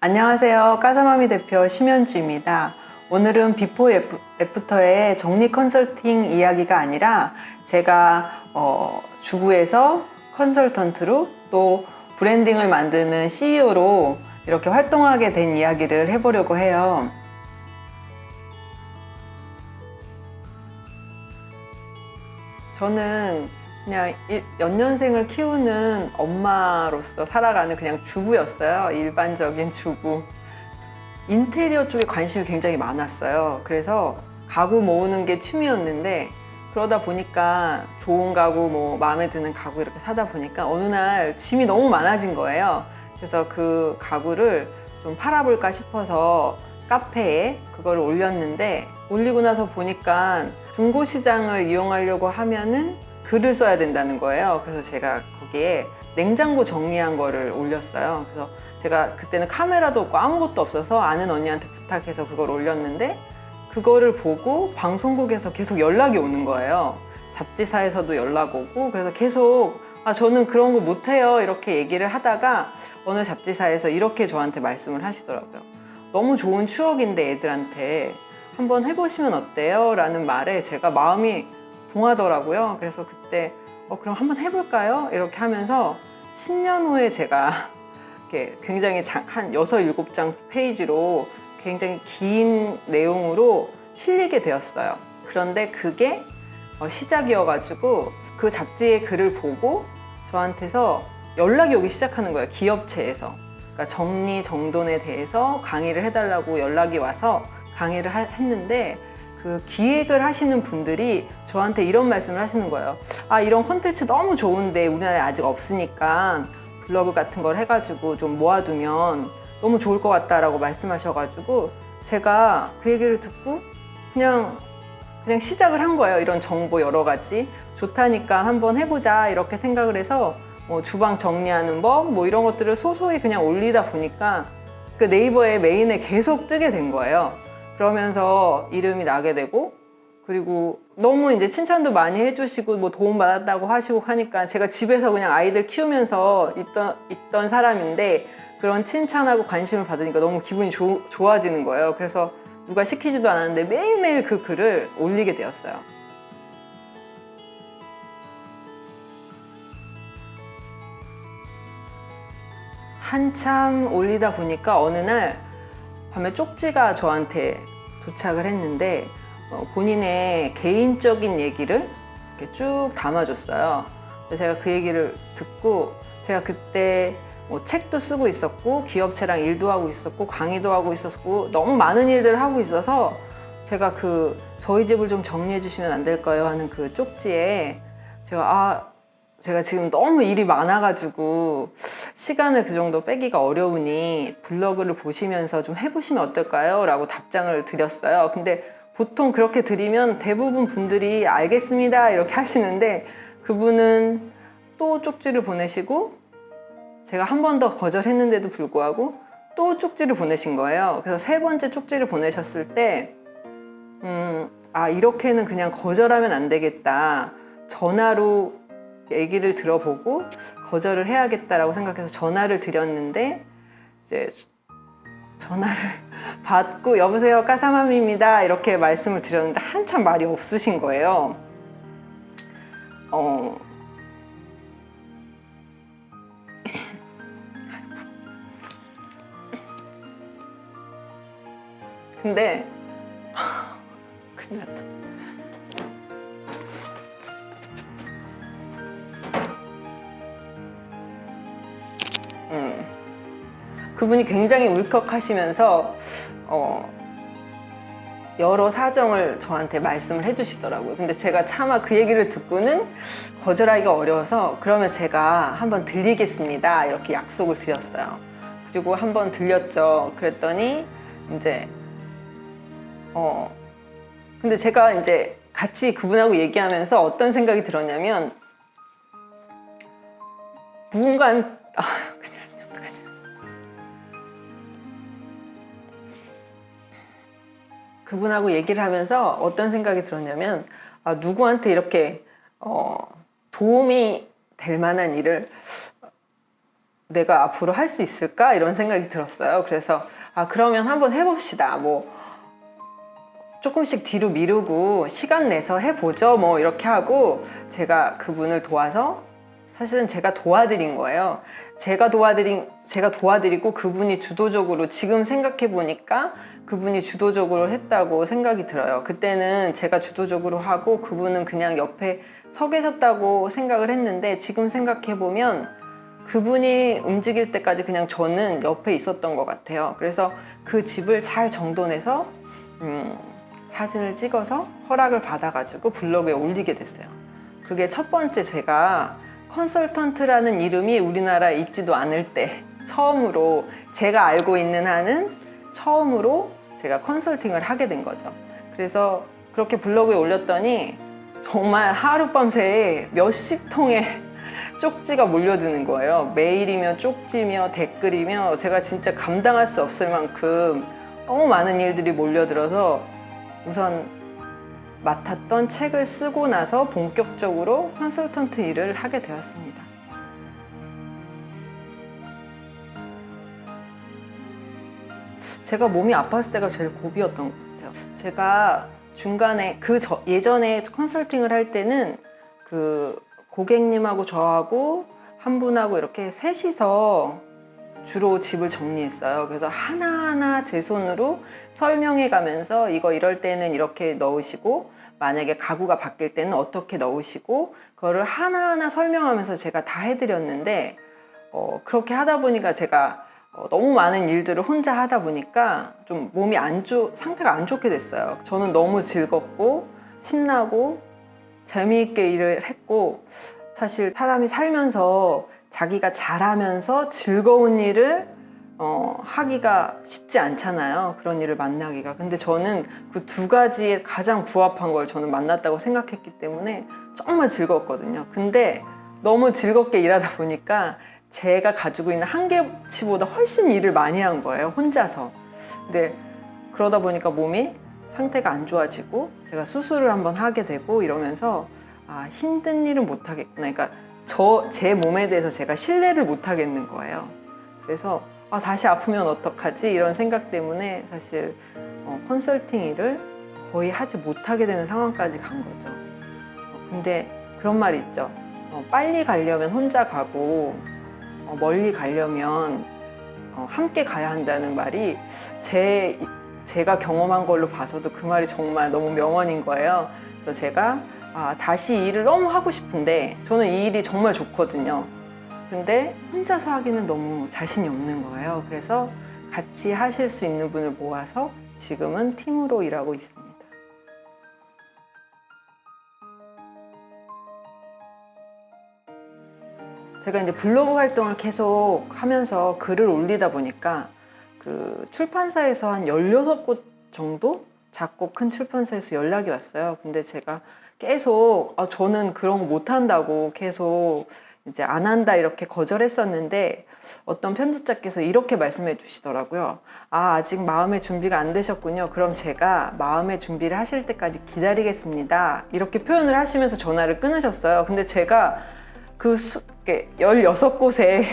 안녕하세요. 까사마미 대표 심현주입니다. 오늘은 비포 애프터의 정리 컨설팅 이야기가 아니라 제가 주부에서 컨설턴트로 또 브랜딩을 만드는 CEO로 이렇게 활동하게 된 이야기를 해보려고 해요. 저는 그냥 연년생을 키우는 엄마로서 살아가는 그냥 주부였어요. 일반적인 주부. 인테리어 쪽에 관심이 굉장히 많았어요. 그래서 가구 모으는 게 취미였는데 그러다 보니까 좋은 가구, 마음에 드는 가구 이렇게 사다 보니까 어느 날 짐이 너무 많아진 거예요. 그래서 그 가구를 좀 팔아볼까 싶어서 카페에 그거를 올렸는데 올리고 나서 보니까 중고시장을 이용하려고 하면은 글을 써야 된다는 거예요. 그래서 제가 거기에 냉장고 정리한 거를 올렸어요. 그래서 제가 그때는 카메라도 없고 아무것도 없어서 아는 언니한테 부탁해서 그걸 올렸는데 그거를 보고 방송국에서 계속 연락이 오는 거예요. 잡지사에서도 연락 오고 그래서 계속 저는 그런 거 못해요 이렇게 얘기를 하다가 어느 잡지사에서 이렇게 저한테 말씀을 하시더라고요. 너무 좋은 추억인데 애들한테 한번 해보시면 어때요? 라는 말에 제가 마음이 동하더라고요. 그래서 그때 그럼 한번 해볼까요? 이렇게 하면서 10년 후에 제가 이렇게 굉장히 한 6, 7장 페이지로 굉장히 긴 내용으로 실리게 되었어요. 그런데 그게 시작이어가지고 그 잡지의 글을 보고 저한테서 연락이 오기 시작하는 거예요. 기업체에서. 그러니까 정리, 정돈에 대해서 강의를 해달라고 연락이 와서 강의를 했는데 그 기획을 하시는 분들이 저한테 이런 말씀을 하시는 거예요. 이런 콘텐츠 너무 좋은데 우리나라에 아직 없으니까 블로그 같은 걸 해가지고 좀 모아두면 너무 좋을 것 같다라고 말씀하셔가지고 제가 그 얘기를 듣고 그냥 시작을 한 거예요. 이런 정보 여러 가지 좋다니까 한번 해보자 이렇게 생각을 해서 주방 정리하는 법 이런 것들을 소소히 그냥 올리다 보니까 그 네이버의 메인에 계속 뜨게 된 거예요. 그러면서 이름이 나게 되고 그리고 너무 이제 칭찬도 많이 해주시고 도움 받았다고 하시고 하니까 제가 집에서 그냥 아이들 키우면서 있던 사람인데 그런 칭찬하고 관심을 받으니까 너무 기분이 좋아지는 거예요. 그래서 누가 시키지도 않았는데 매일매일 그 글을 올리게 되었어요. 한참 올리다 보니까 어느 날 밤에 쪽지가 저한테 도착을 했는데 본인의 개인적인 얘기를 이렇게 쭉 담아줬어요. 그래서 제가 그 얘기를 듣고 제가 그때 책도 쓰고 있었고 기업체랑 일도 하고 있었고 강의도 하고 있었고 너무 많은 일들을 하고 있어서 제가 저희 집을 좀 정리해 주시면 안 될까요? 하는 그 쪽지에 제가 지금 너무 일이 많아가지고 시간을 그 정도 빼기가 어려우니 블로그를 보시면서 좀 해보시면 어떨까요? 라고 답장을 드렸어요. 근데 보통 그렇게 드리면 대부분 분들이 알겠습니다 이렇게 하시는데 그분은 또 쪽지를 보내시고 제가 한 번 더 거절했는데도 불구하고 또 쪽지를 보내신 거예요. 그래서 3번째 쪽지를 보내셨을 때 이렇게는 그냥 거절하면 안 되겠다. 전화로 얘기를 들어보고 거절을 해야겠다라고 생각해서 전화를 드렸는데 이제 전화를 받고 여보세요 까사맘입니다 이렇게 말씀을 드렸는데 한참 말이 없으신 거예요. 근데 큰일 났다. 그분이 굉장히 울컥하시면서 여러 사정을 저한테 말씀을 해주시더라고요. 근데 제가 차마 그 얘기를 듣고는 거절하기가 어려워서 그러면 제가 한번 들리겠습니다 이렇게 약속을 드렸어요. 그리고 한번 들렸죠. 그랬더니 이제 근데 제가 이제 같이 그분하고 얘기하면서 어떤 생각이 들었냐면 누군가는 그분하고 얘기를 하면서 어떤 생각이 들었냐면 누구한테 이렇게 도움이 될 만한 일을 내가 앞으로 할 수 있을까? 이런 생각이 들었어요. 그래서 그러면 한번 해봅시다. 뭐 조금씩 뒤로 미루고 시간 내서 해보죠. 뭐 이렇게 하고 제가 그분을 도와서 사실은 제가 도와드린 거예요. 제가 도와드리고 그분이 주도적으로 지금 생각해 보니까 그분이 주도적으로 했다고 생각이 들어요. 그때는 제가 주도적으로 하고 그분은 그냥 옆에 서 계셨다고 생각을 했는데 지금 생각해 보면 그분이 움직일 때까지 그냥 저는 옆에 있었던 것 같아요. 그래서 그 집을 잘 정돈해서 사진을 찍어서 허락을 받아가지고 블로그에 올리게 됐어요. 그게 첫 번째 제가 컨설턴트라는 이름이 우리나라에 있지도 않을 때 처음으로 제가 알고 있는 한은 처음으로 제가 컨설팅을 하게 된 거죠. 그래서 그렇게 블로그에 올렸더니 정말 하룻밤새에 몇십 통의 쪽지가 몰려드는 거예요. 메일이며 쪽지며 댓글이며 제가 진짜 감당할 수 없을 만큼 너무 많은 일들이 몰려들어서 우선 맡았던 책을 쓰고 나서 본격적으로 컨설턴트 일을 하게 되었습니다. 제가 몸이 아팠을 때가 제일 고비였던 것 같아요. 제가 중간에 예전에 컨설팅을 할 때는 그 고객님하고 저하고 한 분하고 이렇게 셋이서 주로 집을 정리했어요. 그래서 하나하나 제 손으로 설명해 가면서 이거 이럴 때는 이렇게 넣으시고 만약에 가구가 바뀔 때는 어떻게 넣으시고 그거를 하나하나 설명하면서 제가 다 해드렸는데 그렇게 하다 보니까 제가 너무 많은 일들을 혼자 하다 보니까 좀 몸이 상태가 안 좋게 됐어요. 저는 너무 즐겁고 신나고 재미있게 일을 했고 사실 사람이 살면서 자기가 잘하면서 즐거운 일을 하기가 쉽지 않잖아요. 그런 일을 만나기가. 근데 저는 그 두 가지에 가장 부합한 걸 저는 만났다고 생각했기 때문에 정말 즐거웠거든요. 근데 너무 즐겁게 일하다 보니까 제가 가지고 있는 한계치보다 훨씬 일을 많이 한 거예요. 혼자서. 근데 그러다 보니까 몸이 상태가 안 좋아지고 제가 수술을 한번 하게 되고 이러면서 힘든 일은 못 하겠구나. 그러니까 제 몸에 대해서 제가 신뢰를 못 하겠는 거예요. 그래서 다시 아프면 어떡하지? 이런 생각 때문에 사실 컨설팅 일을 거의 하지 못하게 되는 상황까지 간 거죠. 근데 그런 말이 있죠. 빨리 가려면 혼자 가고 멀리 가려면 함께 가야 한다는 말이 제가 경험한 걸로 봐서도 그 말이 정말 너무 명언인 거예요. 그래서 제가 다시 이 일을 너무 하고 싶은데 저는 이 일이 정말 좋거든요. 근데 혼자서 하기는 너무 자신이 없는 거예요. 그래서 같이 하실 수 있는 분을 모아서 지금은 팀으로 일하고 있습니다. 제가 이제 블로그 활동을 계속 하면서 글을 올리다 보니까 그 출판사에서 한 16곳 정도 작고 큰 출판사에서 연락이 왔어요. 근데 제가 계속 저는 그런 거 못한다고 계속 이제 안 한다 이렇게 거절했었는데 어떤 편집자께서 이렇게 말씀해 주시더라고요. 아직 마음의 준비가 안 되셨군요. 그럼 제가 마음의 준비를 하실 때까지 기다리겠습니다. 이렇게 표현을 하시면서 전화를 끊으셨어요. 근데 제가 그 16곳의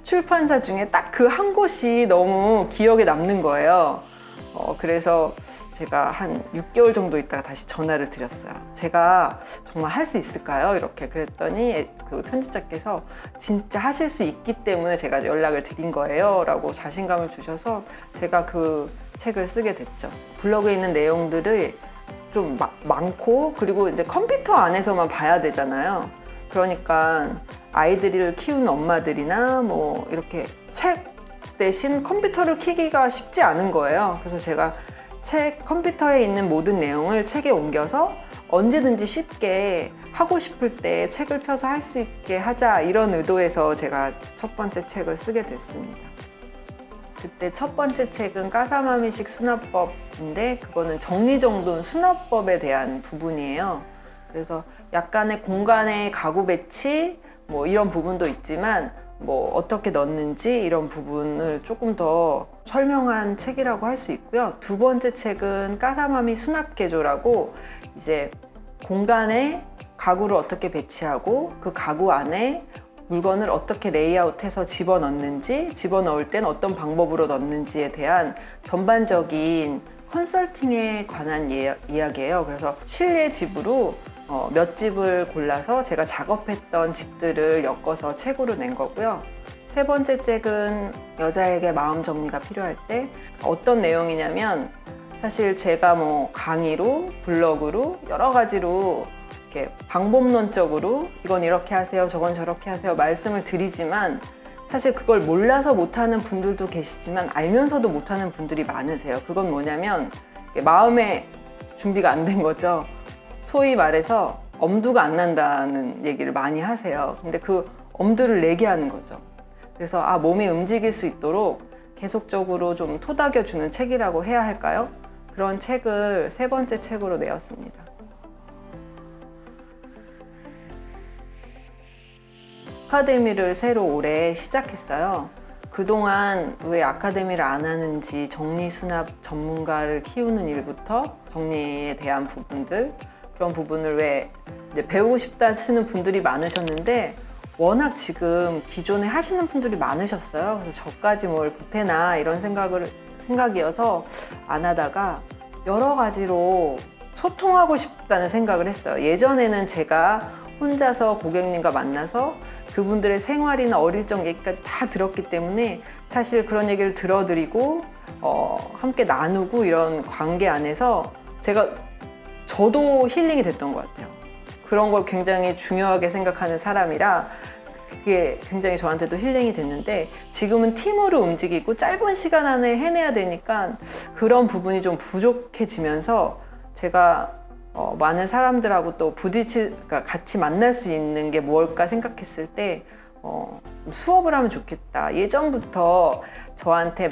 출판사 중에 딱 그 한 곳이 너무 기억에 남는 거예요. 그래서 제가 한 6개월 정도 있다가 다시 전화를 드렸어요. 제가 정말 할 수 있을까요? 이렇게 그랬더니 그 편집자께서 진짜 하실 수 있기 때문에 제가 연락을 드린 거예요 라고 자신감을 주셔서 제가 그 책을 쓰게 됐죠. 블로그에 있는 내용들이 좀 많고 그리고 이제 컴퓨터 안에서만 봐야 되잖아요. 그러니까 아이들을 키우는 엄마들이나 뭐 이렇게 책 대신 컴퓨터를 켜기가 쉽지 않은 거예요. 그래서 제가 컴퓨터에 있는 모든 내용을 책에 옮겨서 언제든지 쉽게 하고 싶을 때 책을 펴서 할 수 있게 하자 이런 의도에서 제가 첫 번째 책을 쓰게 됐습니다. 그때 첫 번째 책은 까사마미식 수납법인데 그거는 정리정돈 수납법에 대한 부분이에요. 그래서 약간의 공간의 가구 배치 뭐 이런 부분도 있지만 뭐 어떻게 넣는지 이런 부분을 조금 더 설명한 책이라고 할 수 있고요. 두 번째 책은 까사마미 수납개조라고 이제 공간에 가구를 어떻게 배치하고 그 가구 안에 물건을 어떻게 레이아웃해서 집어넣는지, 집어넣을 땐 어떤 방법으로 넣는지에 대한 전반적인 컨설팅에 관한 이야기예요. 그래서 실내 집으로 몇 집을 골라서 제가 작업했던 집들을 엮어서 책으로 낸 거고요. 세 번째 책은 여자에게 마음 정리가 필요할 때 어떤 내용이냐면 사실 제가 뭐 강의로, 블로그로 여러 가지로 이렇게 방법론적으로 이건 이렇게 하세요, 저건 저렇게 하세요 말씀을 드리지만 사실 그걸 몰라서 못하는 분들도 계시지만 알면서도 못하는 분들이 많으세요. 그건 뭐냐면 마음의 준비가 안 된 거죠. 소위 말해서 엄두가 안 난다는 얘기를 많이 하세요. 근데 그 엄두를 내게 하는 거죠. 그래서 몸이 움직일 수 있도록 계속적으로 좀 토닥여주는 책이라고 해야 할까요? 그런 책을 세 번째 책으로 내었습니다. 아카데미를 새로 올해 시작했어요. 그동안 왜 아카데미를 안 하는지 정리수납 전문가를 키우는 일부터 정리에 대한 부분들, 그런 부분을 왜 이제 배우고 싶다 하시는 분들이 많으셨는데 워낙 지금 기존에 하시는 분들이 많으셨어요. 그래서 저까지 뭘 보태나 이런 생각이어서 안 하다가 여러 가지로 소통하고 싶다는 생각을 했어요. 예전에는 제가 혼자서 고객님과 만나서 그분들의 생활이나 어릴 적 얘기까지 다 들었기 때문에 사실 그런 얘기를 들어드리고 함께 나누고 이런 관계 안에서 저도 힐링이 됐던 것 같아요. 그런 걸 굉장히 중요하게 생각하는 사람이라 그게 굉장히 저한테도 힐링이 됐는데 지금은 팀으로 움직이고 짧은 시간 안에 해내야 되니까 그런 부분이 좀 부족해지면서 제가 많은 사람들하고 또 그러니까 같이 만날 수 있는 게 무엇일까 생각했을 때 수업을 하면 좋겠다. 예전부터 저한테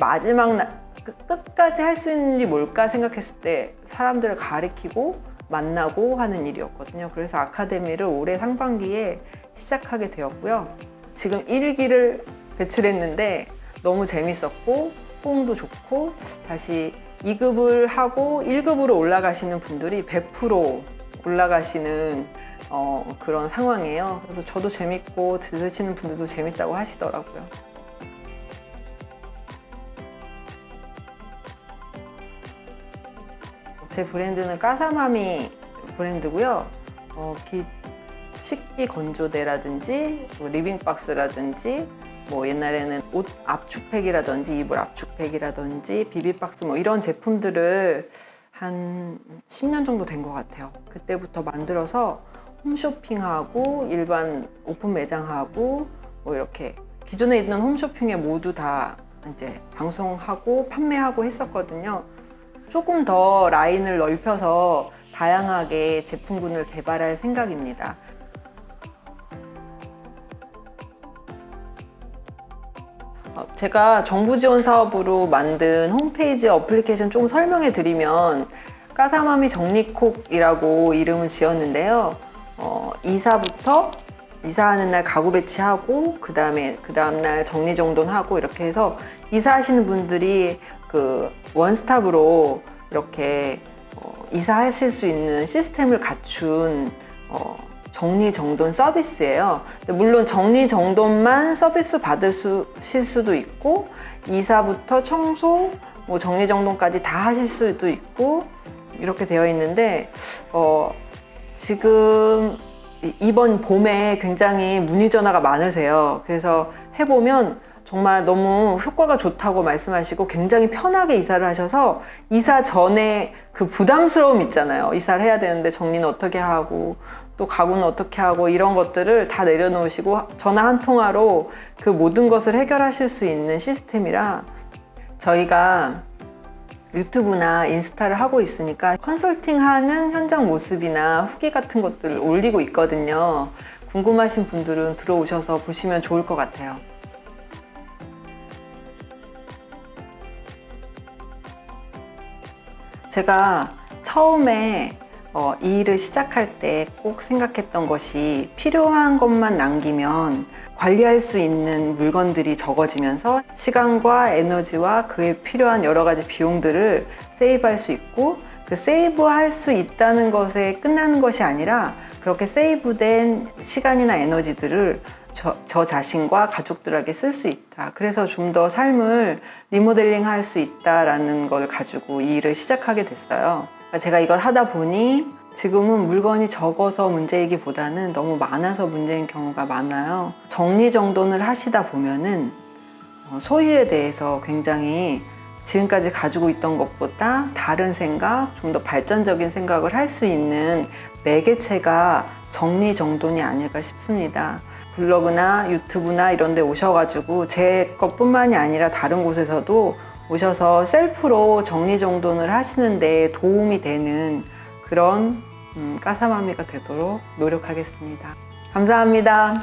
끝까지 할 수 있는 일이 뭘까 생각했을 때 사람들을 가르치고 만나고 하는 일이었거든요. 그래서 아카데미를 올해 상반기에 시작하게 되었고요. 지금 1기를 배출했는데 너무 재밌었고 호응도 좋고 다시 2급을 하고 1급으로 올라가시는 분들이 100% 올라가시는 그런 상황이에요. 그래서 저도 재밌고 들으시는 분들도 재밌다고 하시더라고요. 제 브랜드는 까사마미 브랜드고요. 식기 건조대라든지 리빙박스라든지 옛날에는 옷 압축팩이라든지 이불 압축팩이라든지 비비박스 이런 제품들을 한 10년 정도 된 것 같아요. 그때부터 만들어서 홈쇼핑하고 일반 오픈 매장하고 이렇게 기존에 있는 홈쇼핑에 모두 다 이제 방송하고 판매하고 했었거든요. 조금 더 라인을 넓혀서 다양하게 제품군을 개발할 생각입니다. 제가 정부 지원 사업으로 만든 홈페이지 어플리케이션 조금 설명해 드리면 까사마미 정리콕이라고 이름을 지었는데요. 이사하는 날 가구 배치하고 그 다음날 정리정돈하고 이렇게 해서 이사하시는 분들이 원스톱으로 이렇게 이사하실 수 있는 시스템을 갖춘 정리정돈 서비스예요. 물론 정리정돈만 서비스 받으실 수도 있고 이사부터 청소, 정리정돈까지 다 하실 수도 있고 이렇게 되어 있는데 지금 이번 봄에 굉장히 문의 전화가 많으세요. 그래서 해보면 정말 너무 효과가 좋다고 말씀하시고 굉장히 편하게 이사를 하셔서 이사 전에 그 부담스러움 있잖아요. 이사를 해야 되는데 정리는 어떻게 하고 또 가구는 어떻게 하고 이런 것들을 다 내려놓으시고 전화 한 통화로 그 모든 것을 해결하실 수 있는 시스템이라 저희가 유튜브나 인스타를 하고 있으니까 컨설팅하는 현장 모습이나 후기 같은 것들을 올리고 있거든요. 궁금하신 분들은 들어오셔서 보시면 좋을 것 같아요. 제가 처음에 이 일을 시작할 때 꼭 생각했던 것이 필요한 것만 남기면 관리할 수 있는 물건들이 적어지면서 시간과 에너지와 그에 필요한 여러 가지 비용들을 세이브할 수 있고 그 세이브할 수 있다는 것에 끝나는 것이 아니라 그렇게 세이브된 시간이나 에너지들을 저 자신과 가족들에게 쓸 수 있다. 그래서 좀 더 삶을 리모델링 할 수 있다라는 걸 가지고 이 일을 시작하게 됐어요. 제가 이걸 하다 보니 지금은 물건이 적어서 문제이기보다는 너무 많아서 문제인 경우가 많아요. 정리정돈을 하시다 보면은 소유에 대해서 굉장히 지금까지 가지고 있던 것보다 다른 생각, 좀 더 발전적인 생각을 할 수 있는 매개체가 정리정돈이 아닐까 싶습니다. 블로그나 유튜브나 이런 데 오셔가지고 제 것뿐만이 아니라 다른 곳에서도 오셔서 셀프로 정리정돈을 하시는 데 도움이 되는 그런 까사마미가 되도록 노력하겠습니다. 감사합니다.